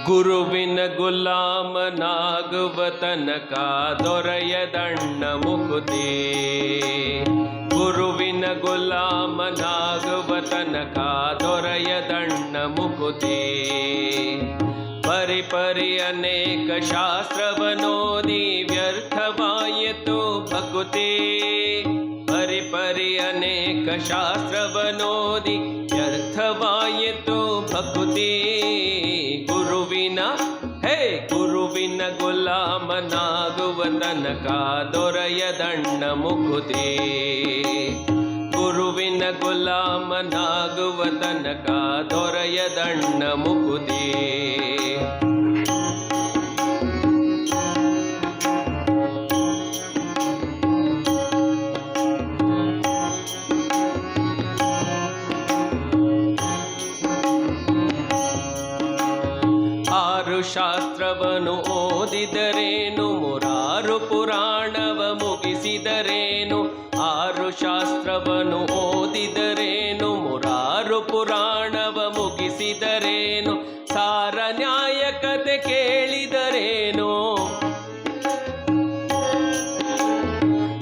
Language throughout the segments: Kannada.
ಗುರುವಿನ ಗುಲಾಮನಾಗುವ ತನಕ ದೊರೆಯದಣ್ಣ ಮುಕುತಿ. ಗುರುವಿನ ಗುಲಾಮನಾಗುವ ತನಕ ದೊರೆಯದಣ್ಣ ಮುಕುತಿ. ಪರಿ ಅನೇಕ ಶಾಸ್ತ್ರವನೋದಿ ವ್ಯರ್ಥವಾಯಿತು ಭಕುತಿ. ಪರಿ ಅನೇಕ ಶಾಸ್ತ್ರವನೋದಿ ವ್ಯರ್ಥವಾಯಿತು ಭಕುತಿ. ಗುರುವಿನ ಗುಲಾಮನಾಗುವ ತನಕ ದೊರೆಯದಣ್ಣ ಮುಕುತಿ. ಗುರುವಿನ ಗುಲಾಮನಾಗುವ ತನಕ ದೊರೆಯದಣ್ಣ ಮುಕುತಿ. ಶಾಸ್ತ್ರವನ್ನು ಓದಿದರೇನು, ಮುರಾರು ಪುರಾಣವ ಮುಗಿಸಿದರೇನು. 6 ಶಾಸ್ತ್ರವನ್ನು ಓದಿದರೇನು, ಮುರಾರು ಪುರಾಣವ ಮುಗಿಸಿದರೇನು. ಸಾರ ನ್ಯಾಯ ಕತೆ ಕೇಳಿದರೇನು,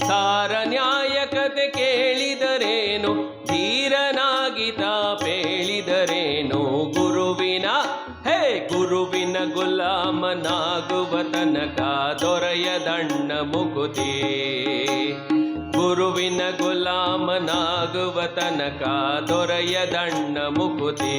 ಸಾರ ನ್ಯಾಯ ಕತೆ ಕೇಳಿದರೇನು. ಧೀರನಾಗಿತ ಪೇಳಿದರೇನು. ಗುರುವಿನ ಗುಲಾಮನಾಗುವ ತನಕ ದೊರೆಯದಣ್ಣ ಮುಕುತಿ. ಗುರುವಿನ ಗುಲಾಮನಾಗುವ ತನಕ ದೊರೆಯದಣ್ಣ ಮುಕುತಿ.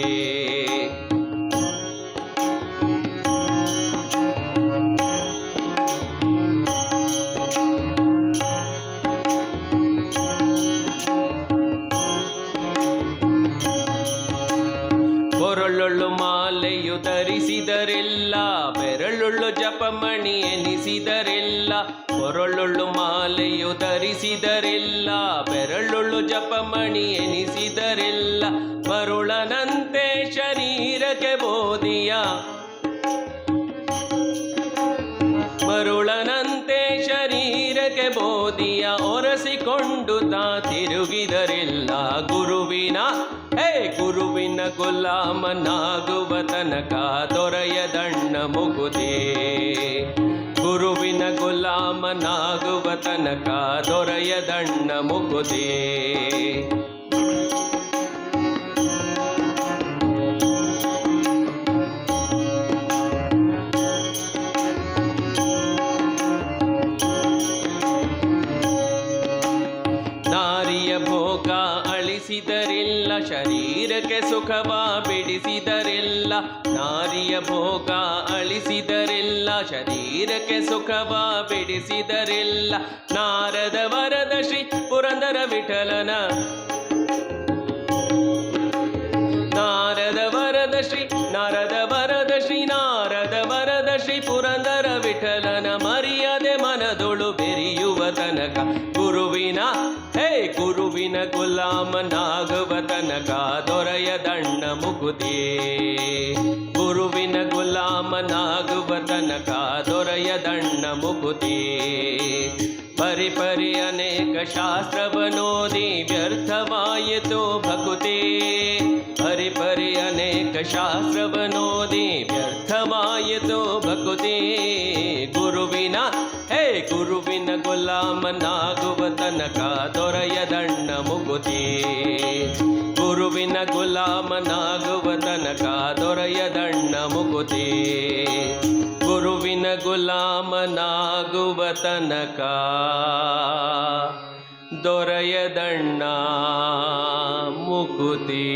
ಕೊರಳುಳ್ಳು ಮಾಲೆಯು ಧರಿಸಿದರೆಲ್ಲ, ಬೆರಳುಳ್ಳು ಜಪಮಣಿ ಎನಿಸಿದರೆಲ್ಲ. ಕೊರಳುಳ್ಳು ಮಾಲೆಯು ಧರಿಸಿದರೆಲ್ಲ, ಬೆರಳುಳ್ಳು ಜಪಮಣಿ ಎನಿಸಿದರೆಲ್ಲ. ಮರುಳನಂತೆ ಶರೀರಕ್ಕೆ ಬೋಧಿಯ, ಮರುಳನಂತೆ ಶರೀರಕ್ಕೆ ಬೋಧಿಯ ಒರೆಸಿಕೊಂಡು ತಾ ತಿರುಗಿದರೆಲ್ಲ. ಗುರುವಿನ ಗುಲಾಮನಾಗುವ ತನಕ ದೊರೆಯದಣ್ಣ ಮುಕುತಿ. ಗುರುವಿನ ಗುಲಾಮನಾಗುವ ತನಕ ದೊರೆಯದಣ್ಣ ಮುಕುತಿ. ನಾರಿಯ ಭೋಗ ಅಳಿಸಿದರಿಲ್ಲ, ಶರೀರಕ್ಕೆ ಸುಖವ ಬಿಡಿಸಿದರಿಲ್ಲ. ನಾರಿಯ ಭೋಗ ಅಳಿಸಿದರಿಲ್ಲ, ಶರೀರಕ್ಕೆ ಸುಖವ ಬಿಡಿಸಿದರಿಲ್ಲ. ನಾರದ ವರದ ಶ್ರೀ ಪುರಂದರ ವಿಠಲನ, ನಾರದ ವರದ ಶ್ರೀ ಪುರಂದರ ವಿಠಲನ ಮರ್ಯಾದೆ ಮನದೊಳು ಬೆರೆಯುವ ತನಕ. ಗುರುವಿನ ಗುಲಾಮನಾಗುವ ತನಕ ದೊರೆಯದಣ್ಣ ಮುಕುತಿ. ಗುರುವಿನ ಗುಲಾಮನಾಗುವ ತನಕ ದೊರೆಯದಣ್ಣ ಮುಕುತಿ. ಪರಿ ಅನೇಕ ಶಾಸ್ತ್ರವನೋದಿ ವ್ಯರ್ಥವಾಯಿತು ಭಕುತಿ. ಪರಿ ಅನೇಕ ಶಾಸ್ತ್ರವನೋದಿ ವ್ಯರ್ಥವಾಯಿತು ಭಕುತಿ. ಗುರುವಿನ ಗುಲಾಮನಾಗುವ ತನಕ ದೊರೆಯದಣ್ಣ ಮುಕುತಿ. ಗುರುವಿನ ಗುಲಾಮನಾಗುವ ತನಕ ದೊರೆಯದಣ್ಣ ಮುಕುತಿ. ಗುರುವಿನ ಗುಲಾಮನಾಗುವ ತನಕ ದೊರೆಯದಣ್ಣ ಮುಕುತಿ.